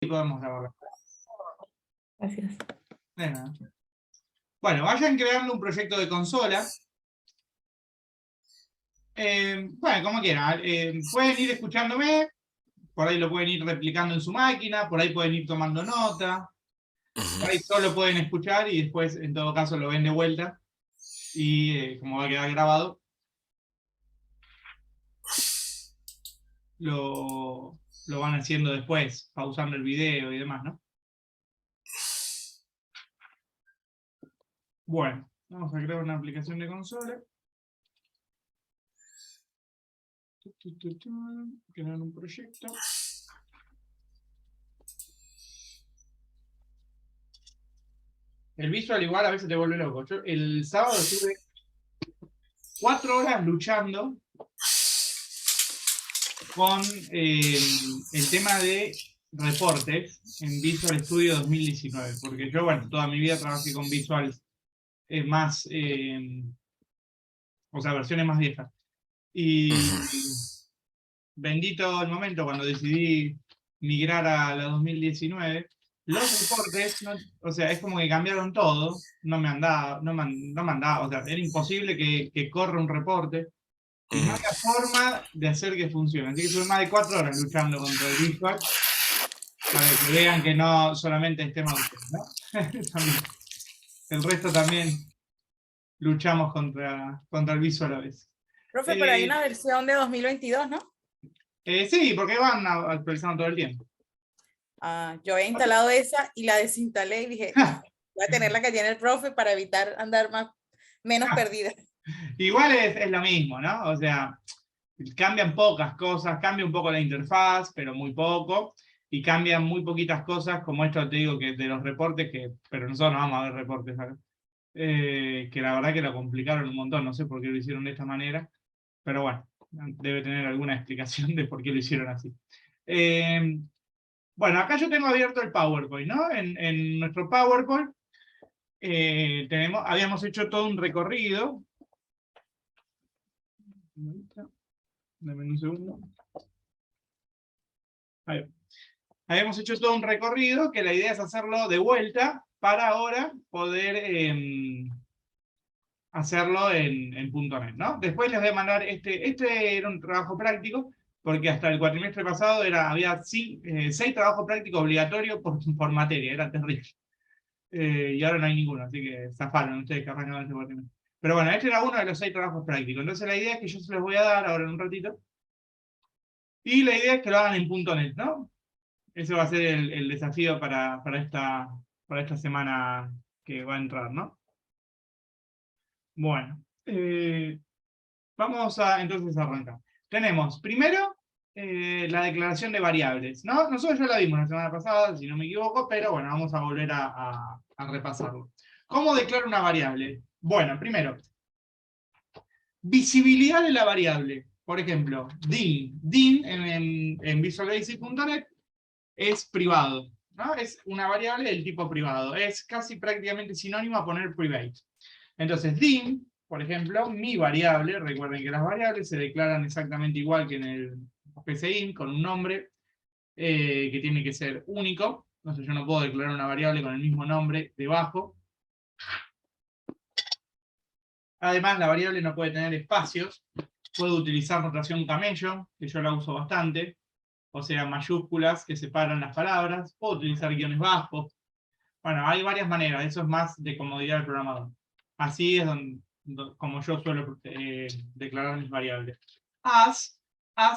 y podemos grabarlo. Gracias. De nada. Bueno, vayan creando un proyecto de consola. Bueno, como quieran. Pueden ir escuchándome, por ahí lo pueden ir replicando en su máquina, por ahí pueden ir tomando nota, por ahí solo pueden escuchar y después, en todo caso, lo ven de vuelta. Y como va a quedar grabado, lo van haciendo después, pausando el video y demás, ¿no? Bueno, vamos a crear una aplicación de consola. Crear un proyecto. El visual igual a veces te vuelve loco. Yo el sábado estuve 4 horas luchando con el tema de reportes en Visual Studio 2019, porque yo, bueno, toda mi vida trabajé con Visual más, o sea, versiones más viejas. Y bendito el momento cuando decidí migrar a la 2019, los reportes, no, o sea, es como que cambiaron todo, no me andaba, o sea, era imposible que corra un reporte, y no había forma de hacer que funcione. Así que estuve más de 4 horas luchando contra el Visual, para que vean que no solamente es tema de ustedes, ¿no? El resto también luchamos contra el Visual a veces. Profe, pero hay una versión de 2022, ¿no? Sí, porque van actualizando todo el tiempo. Yo había instalado esa y la desinstalé y dije, voy a tener la que tiene el profe para evitar andar menos perdida. Igual es lo mismo, ¿no? O sea, cambian pocas cosas, cambia un poco la interfaz, pero muy poco, y cambian muy poquitas cosas, como esto te digo, que de los reportes, pero nosotros no vamos a ver reportes, ¿sabes? Que la verdad que lo complicaron un montón, no sé por qué lo hicieron de esta manera, pero bueno, debe tener alguna explicación de por qué lo hicieron así. Bueno, acá yo tengo abierto el PowerPoint, ¿no? En nuestro PowerPoint habíamos hecho todo un recorrido. Dame un segundo. Ahí. Habíamos hecho todo un recorrido que la idea es hacerlo de vuelta para ahora poder hacerlo en .NET, ¿no? Después les voy a mandar, este era un trabajo práctico, porque hasta el cuatrimestre pasado había 6 trabajos prácticos obligatorios por materia, era terrible. Y ahora no hay ninguno, así que zafaron ustedes que arrancaron este cuatrimestre. Pero bueno, este era uno de los 6 trabajos prácticos. Entonces la idea es que yo se los voy a dar ahora en un ratito. Y la idea es que lo hagan en .NET, ¿no? Ese va a ser el desafío para esta semana que va a entrar, ¿no? Bueno, vamos a entonces arrancar. Tenemos primero la declaración de variables, ¿no? Nosotros ya la vimos la semana pasada, si no me equivoco, pero bueno, vamos a volver a repasarlo. ¿Cómo declaro una variable? Bueno, primero, visibilidad de la variable. Por ejemplo, din. Din en visualbasic.net es privado, ¿no? Es una variable del tipo privado. Es casi prácticamente sinónimo a poner private. Entonces, din, por ejemplo, mi variable, recuerden que las variables se declaran exactamente igual que en el PCIN, con un nombre que tiene que ser único. Entonces yo no puedo declarar una variable con el mismo nombre debajo. Además, la variable no puede tener espacios. Puedo utilizar notación camello, que yo la uso bastante. O sea, mayúsculas que separan las palabras. Puedo utilizar guiones bajos. Bueno, hay varias maneras. Eso es más de comodidad del programador. Así es como yo suelo declarar mis variables. As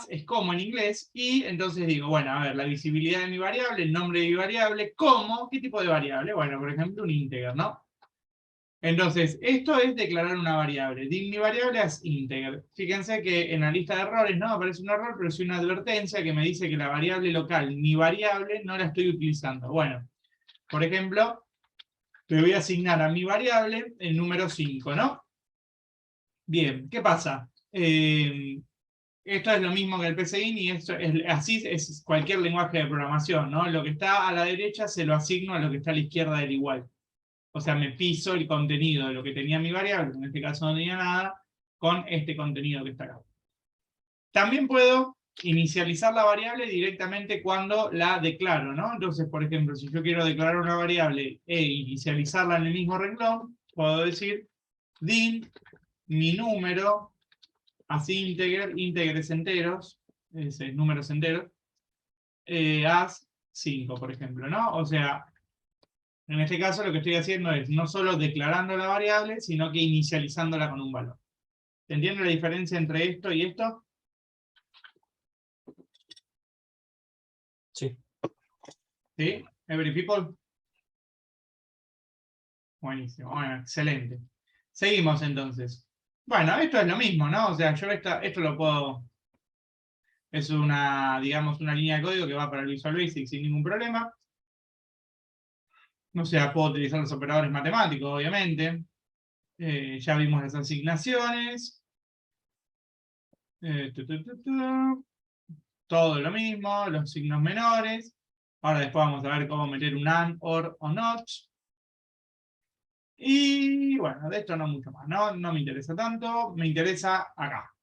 es como en inglés, y entonces digo, bueno, a ver, la visibilidad de mi variable, el nombre de mi variable, ¿cómo? ¿Qué tipo de variable? Bueno, por ejemplo, un integer, ¿no? Entonces, esto es declarar una variable. Mi variable es integer. Fíjense que en la lista de errores no aparece un error, pero sí una advertencia que me dice que la variable local, mi variable, no la estoy utilizando. Bueno, por ejemplo, le voy a asignar a mi variable el número 5, ¿no? Bien, ¿qué pasa? Esto es lo mismo que el PCIN y así es cualquier lenguaje de programación, ¿no? Lo que está a la derecha se lo asigno a lo que está a la izquierda del igual. O sea, me piso el contenido de lo que tenía mi variable, en este caso no tenía nada, con este contenido que está acá. También puedo inicializar la variable directamente cuando la declaro, ¿no? Entonces, por ejemplo, si yo quiero declarar una variable e inicializarla en el mismo renglón, puedo decir din mi número, así íntegres enteros, números enteros, as 5, por ejemplo, ¿no? O sea, en este caso lo que estoy haciendo es no solo declarando la variable, sino que inicializándola con un valor. ¿Se entiende la diferencia entre esto y esto? Sí. ¿Sí? Every people. Buenísimo, bueno, excelente. Seguimos entonces. Bueno, esto es lo mismo, ¿no? O sea, yo esto lo puedo... Es una, digamos, una línea de código que va para el Visual Basic sin ningún problema. O sea, puedo utilizar los operadores matemáticos, obviamente. Ya vimos las asignaciones. Todo lo mismo, los signos menores. Ahora después vamos a ver cómo meter un AND, OR o NOT. Y bueno, de esto no mucho más, ¿no? No me interesa tanto, me interesa acá.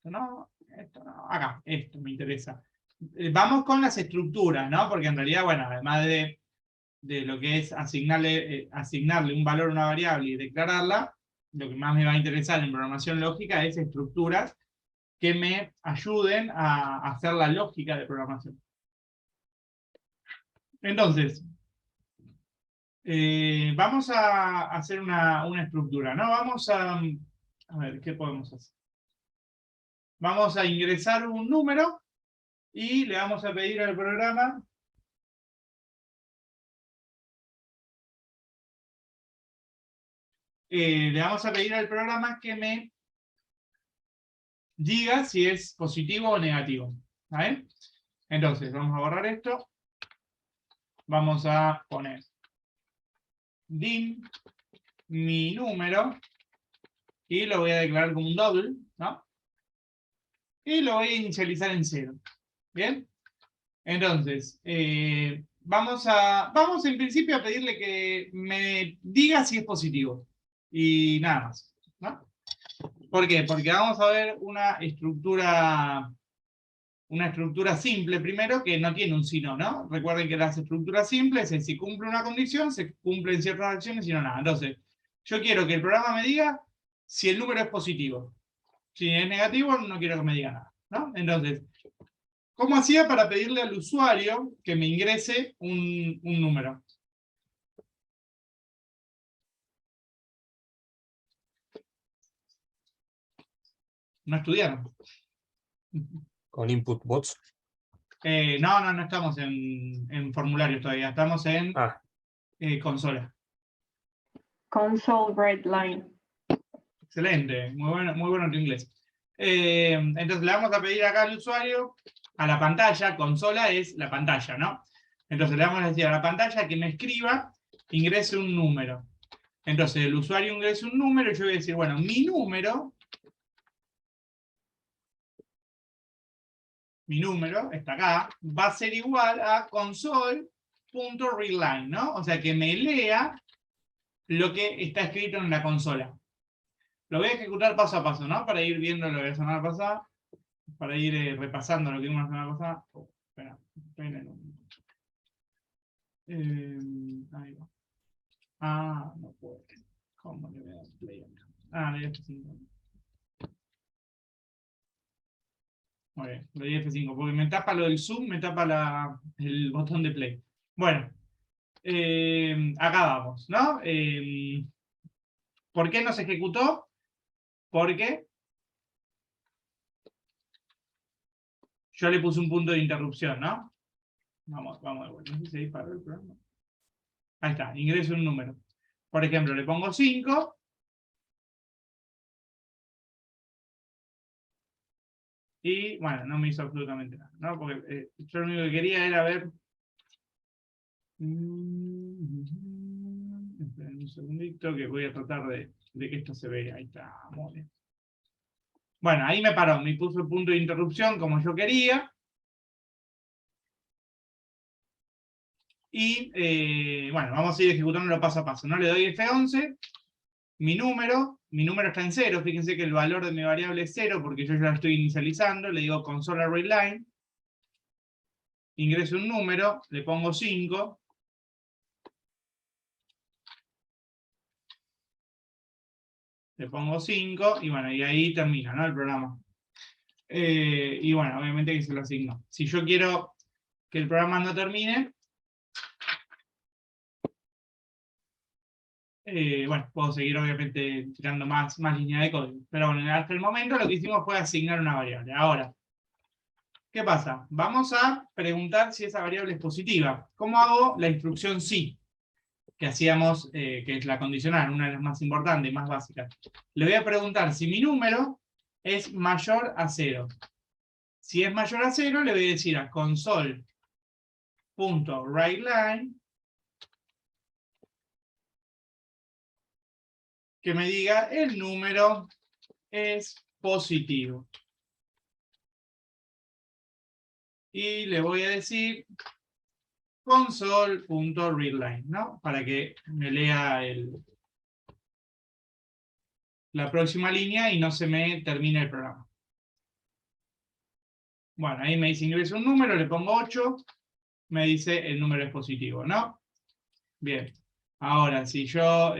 Esto no, acá, esto me interesa. Vamos con las estructuras, ¿no? Porque en realidad, bueno, además de lo que es asignarle un valor a una variable y declararla, lo que más me va a interesar en programación lógica es estructuras que me ayuden a hacer la lógica de programación. Entonces, vamos a hacer una estructura, ¿no? Vamos a ver, ¿qué podemos hacer? Vamos a ingresar un número y le vamos a pedir al programa que me diga si es positivo o negativo. ¿Vale? Entonces, vamos a borrar esto. Vamos a poner din mi número y lo voy a declarar como un double, ¿no? Y lo voy a inicializar en 0. ¿Bien? Entonces, vamos en principio a pedirle que me diga si es positivo. Y nada más, ¿no? ¿Por qué? Porque vamos a ver una estructura simple primero que no tiene un si no, ¿no? Recuerden que las estructuras simples es si cumple una condición, se cumplen ciertas acciones y no nada. Entonces, yo quiero que el programa me diga si el número es positivo. Si es negativo, no quiero que me diga nada, ¿no? Entonces, ¿cómo hacía para pedirle al usuario que me ingrese un número? No estudiaron. Con input bots. No estamos en formularios todavía, estamos en consola. Console read line. Excelente, muy bueno tu inglés. Entonces le vamos a pedir acá al usuario, a la pantalla, consola es la pantalla, ¿no? Entonces le vamos a decir a la pantalla que me escriba, ingrese un número. Entonces el usuario ingresa un número y yo voy a decir, bueno, mi número está acá, va a ser igual a console.readline, ¿no? O sea que me lea lo que está escrito en la consola. Lo voy a ejecutar paso a paso, ¿no? Para ir viendo lo de la semana pasada, para ir repasando lo que vimos la semana pasada. Espera, ahí va. No puedo. ¿Cómo le voy a dar play acá? Le doy F5. Muy bien, le doy F5, porque me tapa lo del zoom, me tapa el botón de play. Bueno, acá vamos, ¿no? ¿Por qué no se ejecutó? Porque yo le puse un punto de interrupción, ¿no? Vamos de vuelta. No sé si ahí paró el programa. Ahí está, ingreso un número. Por ejemplo, le pongo 5. Y bueno, no me hizo absolutamente nada, ¿no? Porque yo lo único que quería era ver. Esperen un segundito que voy a tratar de que esto se vea. Ahí está, muy bien. Bueno, ahí me paró, me puso el punto de interrupción como yo quería. Y bueno, vamos a ir ejecutándolo paso a paso. No le doy F11. mi número está en 0, fíjense que el valor de mi variable es 0 porque yo ya la estoy inicializando, le digo console array line, ingreso un número, le pongo 5, le pongo 5, y bueno, y ahí termina, ¿no? El programa. Y bueno, obviamente que se lo asigno. Si yo quiero que el programa no termine, bueno, puedo seguir obviamente tirando más líneas de código. Pero bueno, hasta el momento lo que hicimos fue asignar una variable. Ahora, ¿qué pasa? Vamos a preguntar si esa variable es positiva. ¿Cómo hago la instrucción sí? Que hacíamos, que es la condicional, una de las más importantes y más básicas. Le voy a preguntar si mi número es mayor a 0. Si es mayor a 0, le voy a decir a console.writeLine que me diga el número es positivo. Y le voy a decir console.readLine, ¿no? Para que me lea la próxima línea y no se me termine el programa. Bueno, ahí me dice ingreso un número, le pongo 8, me dice el número es positivo, ¿no? Bien. Ahora, si yo,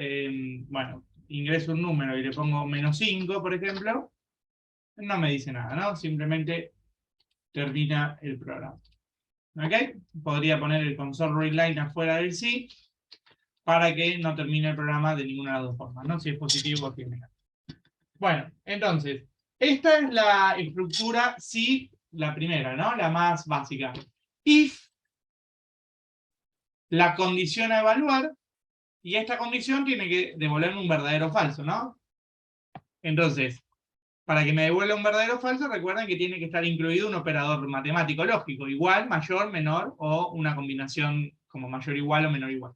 bueno, ingreso un número y le pongo -5, por ejemplo, no me dice nada, ¿no? Simplemente termina el programa. ¿Ok? Podría poner el console.readLine afuera del sí, para que no termine el programa de ninguna de las dos formas, ¿no? Si es positivo o si es negativo. Bueno, entonces, esta es la estructura sí, la primera, ¿no? La más básica. If, la condición a evaluar, y esta condición tiene que devolverme un verdadero o falso, ¿no? Entonces, para que me devuelva un verdadero o falso, recuerden que tiene que estar incluido un operador matemático lógico, igual, mayor, menor, o una combinación como mayor igual o menor igual.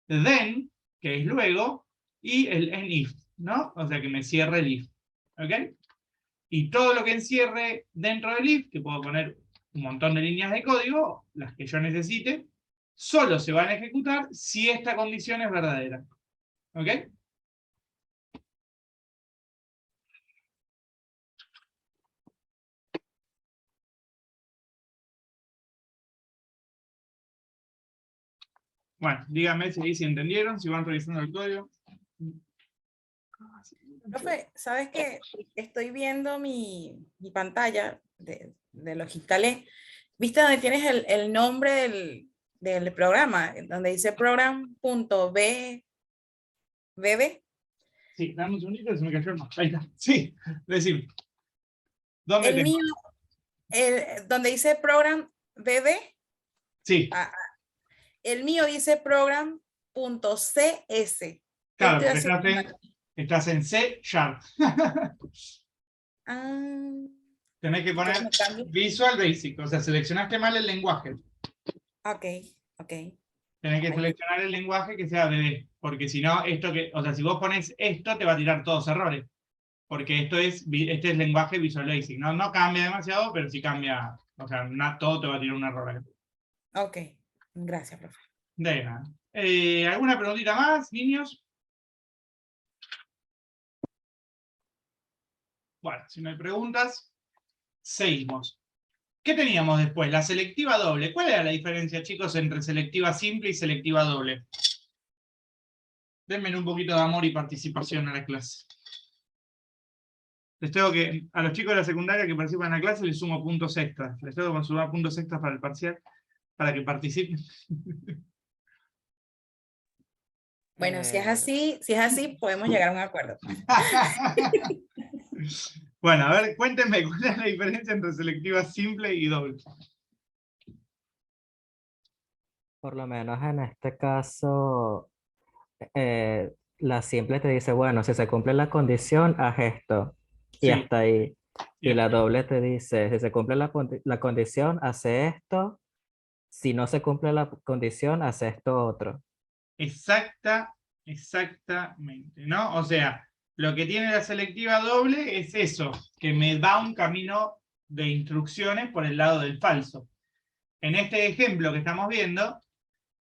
Then, que es luego, y el if, ¿no? O sea que me cierre el if. ¿Ok? Y todo lo que encierre dentro del if, que puedo poner un montón de líneas de código, las que yo necesite, solo se van a ejecutar si esta condición es verdadera. ¿Ok? Bueno, díganme si entendieron, si van revisando el código. Profe, ¿sabes qué? Estoy viendo mi pantalla de lo que instalé. ¿Viste donde tienes el nombre del programa? Donde dice program.bb. Sí, dame un segundito, se me cayó el mouse. Ahí está. Sí, decime. ¿Dónde El tengo? mío, donde dice program bb, Sí, el mío dice program.cs. ¿Qué claro, estoy porque haciendo? estás en C#. Ah, Tenés que poner ¿cómo cambio? Visual Basic, o sea, seleccionaste mal el lenguaje. Ok. Tenés que Ahí. seleccionar el lenguaje que sea BB, porque si no, o sea, si vos pones esto, te va a tirar todos errores. Porque este es lenguaje Visual Basic. No cambia demasiado, pero sí cambia, o sea, todo te va a tirar un error acá. Ok, gracias, profe. De nada. ¿Alguna preguntita más, niños? Bueno, si no hay preguntas, seguimos. ¿Qué teníamos después? La selectiva doble. ¿Cuál era la diferencia, chicos, entre selectiva simple y selectiva doble? Denme un poquito de amor y participación a la clase. A los chicos de la secundaria que participan en la clase les sumo puntos extras. Les tengo que sumar puntos extras para el parcial, para que participen. Bueno, si es así, podemos llegar a un acuerdo. Bueno, a ver, cuéntenme cuál es la diferencia entre selectiva simple y doble. Por lo menos en este caso, la simple te dice, bueno, si se cumple la condición, haz esto. Y Sí, hasta ahí. Y bien. la doble te dice, si se cumple la condición, hace esto. Si no se cumple la condición, hace esto otro. Exactamente, ¿no? O sea, lo que tiene la selectiva doble es eso, que me da un camino de instrucciones por el lado del falso. En este ejemplo que estamos viendo,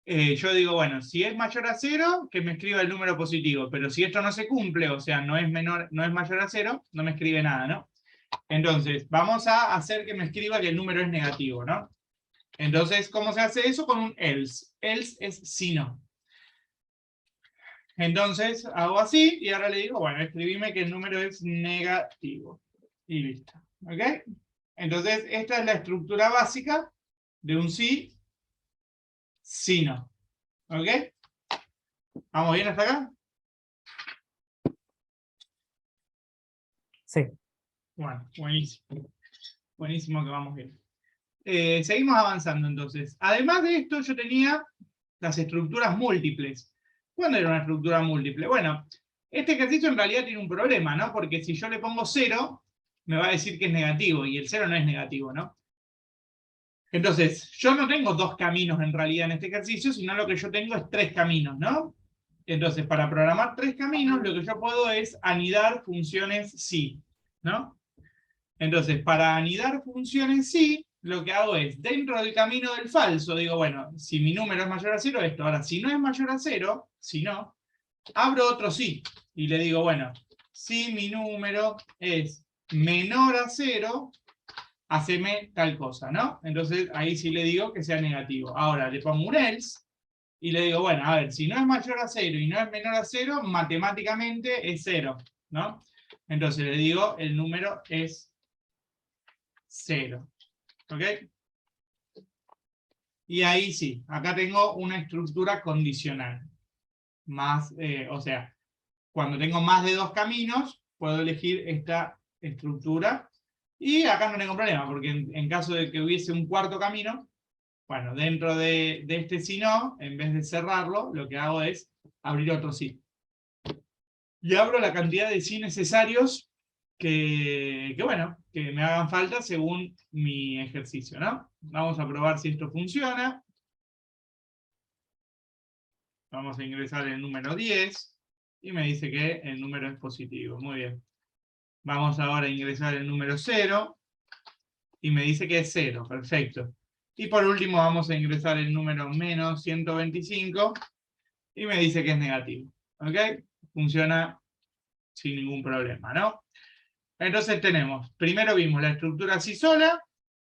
yo digo, bueno, si es mayor a 0, que me escriba el número positivo, pero si esto no se cumple, o sea, no es mayor a 0, no me escribe nada, ¿no? Entonces, vamos a hacer que me escriba que el número es negativo, ¿no? Entonces, ¿cómo se hace eso? Con un else. Else es si no. Entonces, hago así, y ahora le digo, bueno, escribime que el número es negativo. Y listo, ¿ok? Entonces, esta es la estructura básica de un sí, si no. ¿Ok? ¿Vamos bien hasta acá? Sí. Bueno, buenísimo. Buenísimo que vamos bien. Seguimos avanzando entonces. Además de esto, yo tenía las estructuras múltiples. ¿Cuándo era una estructura múltiple? Bueno, este ejercicio en realidad tiene un problema, ¿no? Porque si yo le pongo 0, me va a decir que es negativo, y el 0 no es negativo, ¿no? Entonces, yo no tengo 2 caminos en realidad en este ejercicio, sino lo que yo tengo es 3 caminos, ¿no? Entonces, para programar 3 caminos, lo que yo puedo es anidar funciones sí, ¿no? Entonces, para anidar funciones sí, lo que hago es, dentro del camino del falso, digo, bueno, si mi número es mayor a 0, esto. Ahora, si no es mayor a 0, si no, abro otro sí, y le digo, bueno, si mi número es menor a 0, haceme tal cosa, ¿no? Entonces, ahí sí le digo que sea negativo. Ahora, le pongo un else, y le digo, bueno, a ver, si no es mayor a 0 y no es menor a 0, matemáticamente es 0, ¿no? Entonces le digo, el número es 0. ¿Ok? Y ahí sí, acá tengo una estructura condicional. Más, o sea, cuando tengo más de 2 caminos, puedo elegir esta estructura. Y acá no tengo problema, porque en caso de que hubiese un cuarto camino, bueno, dentro de este si no, en vez de cerrarlo, lo que hago es abrir otro sí. Y abro la cantidad de sí necesarios que me hagan falta según mi ejercicio, ¿no? Vamos a probar si esto funciona. Vamos a ingresar el número 10 y me dice que el número es positivo. Muy bien. Vamos ahora a ingresar el número 0 y me dice que es 0. Perfecto. Y por último vamos a ingresar el número menos 125 y me dice que es negativo. ¿Ok? Funciona sin ningún problema, ¿no? Entonces tenemos, primero vimos la estructura así sola,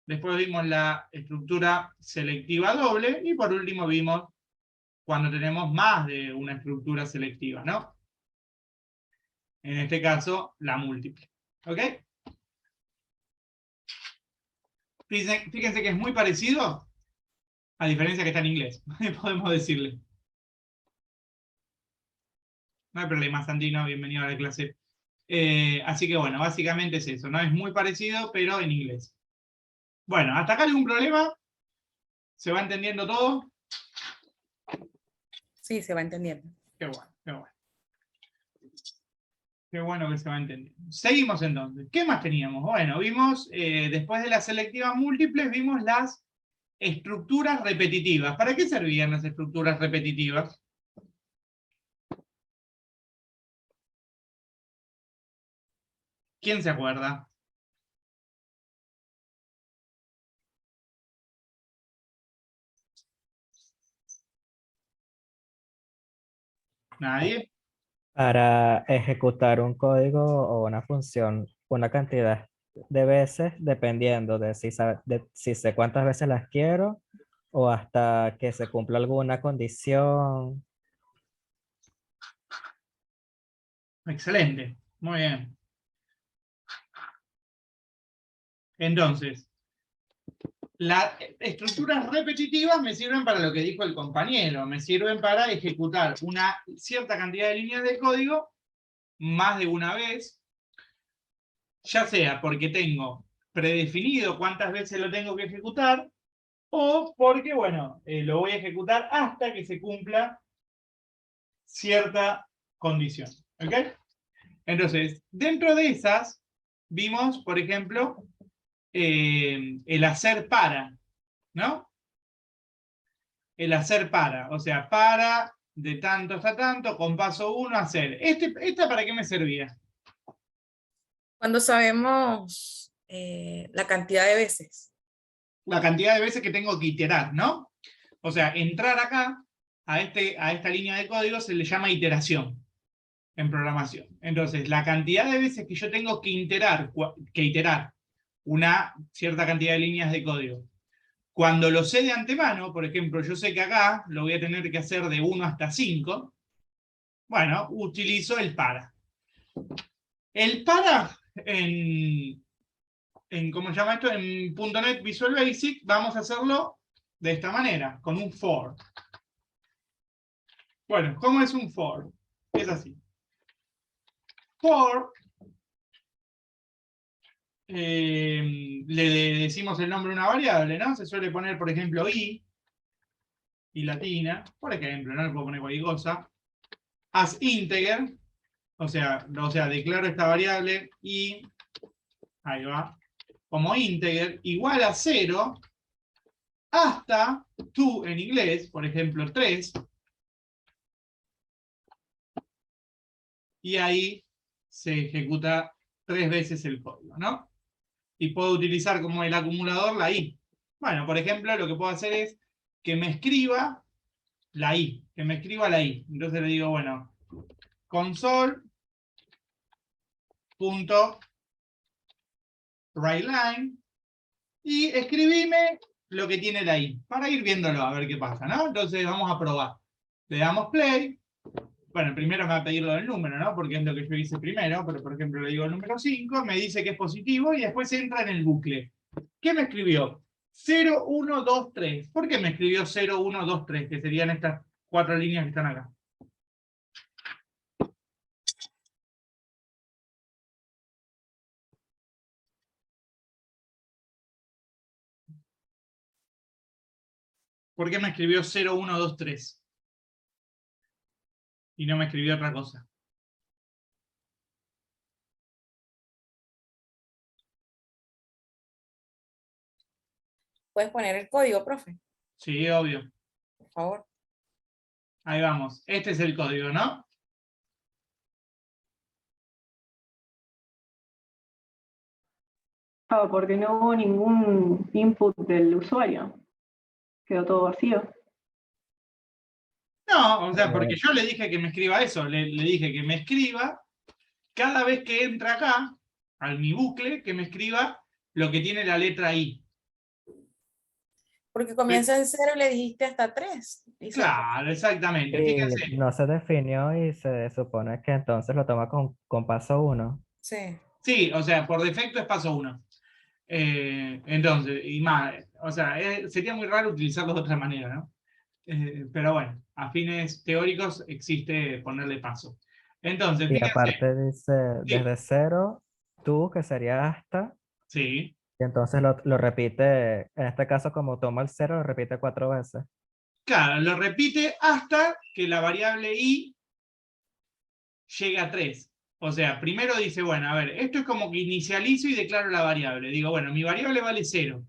después vimos la estructura selectiva doble, y por último vimos cuando tenemos más de una estructura selectiva, ¿no? En este caso, la múltiple. ¿Ok? Fíjense que es muy parecido, a diferencia que está en inglés, podemos decirle. No hay problema, Santino, bienvenido a la clase. Así que bueno, básicamente es eso, ¿no? Es muy parecido, pero en inglés. Bueno, ¿hasta acá algún problema? ¿Se va entendiendo todo? Sí, se va entendiendo. Qué bueno, qué bueno. Qué bueno que se va entendiendo. Seguimos entonces. ¿Qué más teníamos? Bueno, vimos, después de las selectivas múltiples, vimos las estructuras repetitivas. ¿Para qué servían las estructuras repetitivas? ¿Quién se acuerda? ¿Nadie? Para ejecutar un código o una función una cantidad de veces, dependiendo de si sé cuántas veces las quiero o hasta que se cumpla alguna condición. Excelente. Muy bien. Entonces, las estructuras repetitivas me sirven para lo que dijo el compañero, me sirven para ejecutar una cierta cantidad de líneas de código más de una vez, ya sea porque tengo predefinido cuántas veces lo tengo que ejecutar, o porque, bueno, lo voy a ejecutar hasta que se cumpla cierta condición. ¿Ok? Entonces, dentro de esas, vimos, por ejemplo, el hacer para, ¿no? El hacer para, o sea, para de tanto hasta tanto, con paso 1 hacer. ¿Esta para qué me servía? Cuando sabemos la cantidad de veces. La cantidad de veces que tengo que iterar, ¿no? O sea, entrar acá, a esta línea de código, se le llama iteración en programación. Entonces, la cantidad de veces que yo tengo que iterar una cierta cantidad de líneas de código. Cuando lo sé de antemano, por ejemplo, yo sé que acá lo voy a tener que hacer de 1 hasta 5, bueno, utilizo el para. El para ¿cómo se llama esto? En .NET Visual Basic vamos a hacerlo de esta manera, con un for. Bueno, ¿cómo es un for? Es así. For, le decimos el nombre de una variable, ¿no? Se suele poner, por ejemplo, y latina, por ejemplo, no le puedo poner cualquier cosa. As integer, o sea, declaro esta variable y, ahí va, como integer, igual a 0, hasta 2 en inglés, por ejemplo, 3, y ahí se ejecuta 3 veces el código, ¿no? Y puedo utilizar como el acumulador la i. Bueno, por ejemplo, lo que puedo hacer es que me escriba la i, Entonces le digo, bueno, console.writeLine y escribime lo que tiene la i, para ir viéndolo a ver qué pasa, ¿no? Entonces vamos a probar. Le damos play. Bueno, primero me va a pedir lo del número, ¿no? Porque es lo que yo hice primero, pero por ejemplo le digo el número 5, me dice que es positivo y después entra en el bucle. ¿Qué me escribió? 0, 1, 2, 3. ¿Por qué me escribió 0, 1, 2, 3? Que serían estas 4 líneas que están acá. ¿Por qué me escribió 0, 1, 2, 3? Y no me escribió otra cosa. ¿Puedes poner el código, profe? Sí, obvio. Por favor. Ahí vamos. Este es el código, ¿no? Ah, porque no hubo ningún input del usuario. Quedó todo vacío. No, o sea, porque yo le dije que me escriba eso. Le dije que me escriba cada vez que entra acá, al mi bucle, que me escriba lo que tiene la letra I. Porque comienza en 0 y le dijiste hasta 3. Claro, exactamente. Y Fíjense. no se definió y se supone que entonces lo toma con paso 1. Sí. Sí, o sea, por defecto es paso 1. Entonces, y más, o sea, sería muy raro utilizarlo de otra manera, ¿no? Pero bueno, a fines teóricos existe ponerle paso. Entonces, Y fíjense. aparte dice Sí, desde 0, tú, que sería hasta, sí, y entonces lo repite, en este caso como toma el 0, lo repite 4 veces. claro, lo repite hasta que la variable i llegue a 3. O sea, primero dice, bueno, a ver, esto es como que inicializo y declaro la variable. Digo, bueno, mi variable vale 0.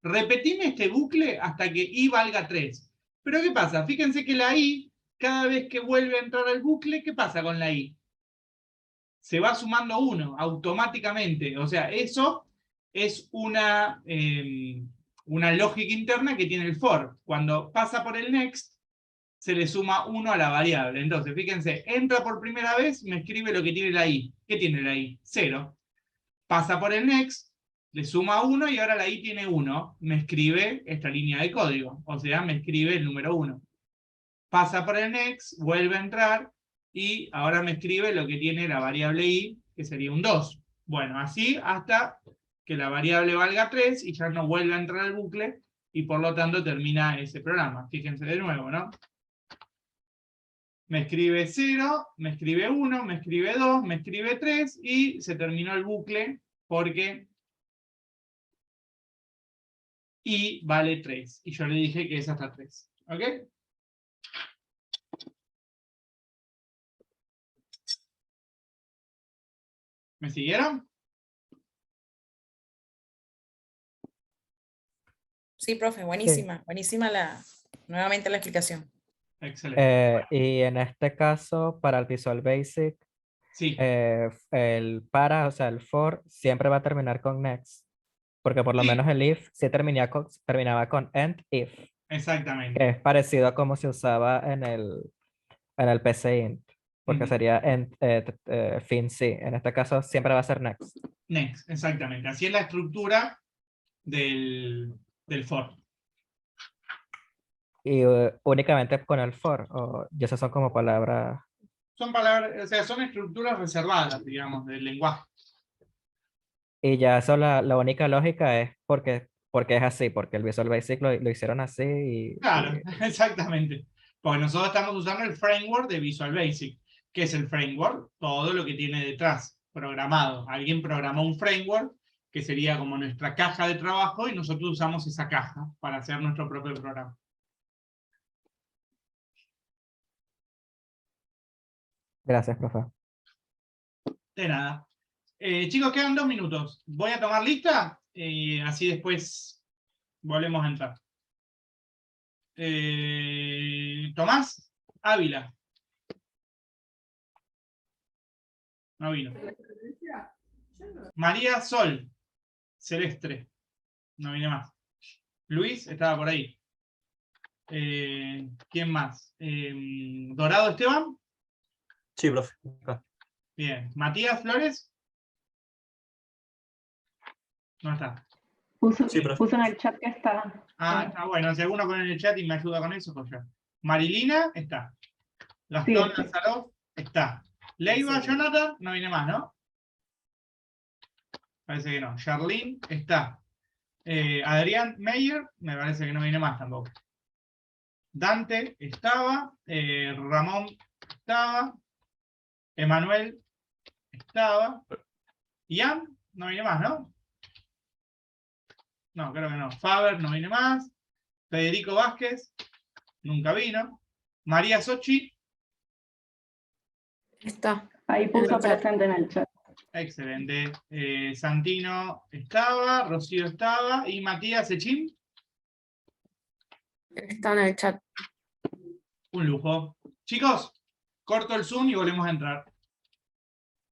Repetime este bucle hasta que i valga 3. Pero ¿qué pasa? Fíjense que la i, cada vez que vuelve a entrar al bucle, ¿qué pasa con la i? Se va sumando 1 automáticamente. O sea, eso es una lógica interna que tiene el for. Cuando pasa por el next, se le suma 1 a la variable. Entonces, fíjense, entra por primera vez, me escribe lo que tiene la i. ¿Qué tiene la i? 0. Pasa por el next, le suma 1 y ahora la i tiene 1. Me escribe esta línea de código. O sea, me escribe el número 1. Pasa por el next, vuelve a entrar y ahora me escribe lo que tiene la variable i, que sería un 2. Bueno, así hasta que la variable valga 3 y ya no vuelve a entrar al bucle y por lo tanto termina ese programa. Fíjense de nuevo, ¿no? Me escribe 0, me escribe 1, me escribe 2, me escribe 3 y se terminó el bucle porque i vale 3. Y yo le dije que es hasta 3. ¿Ok? ¿Me siguieron? Sí, profe, buenísima, buenísima nuevamente la explicación. Excelente. Y en este caso, para el Visual Basic, Sí, el para, o sea, el for, siempre va a terminar con next. Porque por lo sí, menos el if sí terminaba con end if. Exactamente. que es parecido a como se usaba en el PCInt, porque Ujú. sería FINC. En este caso siempre va a ser next. Next, exactamente. Así es la estructura del for. Y únicamente con el for, y esas son como palabras. Son palabras, o sea, son estructuras reservadas, digamos, del lenguaje. Y ya eso la única lógica es porque es así, porque el Visual Basic lo hicieron así Claro, exactamente. Porque nosotros estamos usando el framework de Visual Basic. ¿Qué es el framework? Todo lo que tiene detrás, programado. Alguien programó un framework que sería como nuestra caja de trabajo y nosotros usamos esa caja para hacer nuestro propio programa. Gracias, profe. De nada. Chicos, quedan 2 minutos. Voy a tomar lista y así después volvemos a entrar. Tomás Ávila. No vino. María Sol Celeste. No viene más. Luis estaba por ahí. ¿Quién más? Dorado Esteban. Sí, profe. Acá. Bien. Matías Flores. No está. Sí, profe. Puso en el chat que está. Está bueno. Si alguno con el chat y me ayuda con eso, pues ya. Marilina está. Sí, Gastón sí. Lazarov está. Leiva Jonathan no viene más, ¿no? Parece que no. Charlene está. Adrián Meyer, me parece que no viene más tampoco. Dante estaba. Ramón estaba. Emanuel estaba. Ian no viene más, ¿no? No, creo que no. Faber no viene más. Federico Vázquez nunca vino. María Sochi. Está. Ahí puso el chat. presente en el chat. Excelente. Santino estaba. Rocío estaba. Y Matías Echim. Está en el chat. Un lujo. Chicos, corto el Zoom y volvemos a entrar.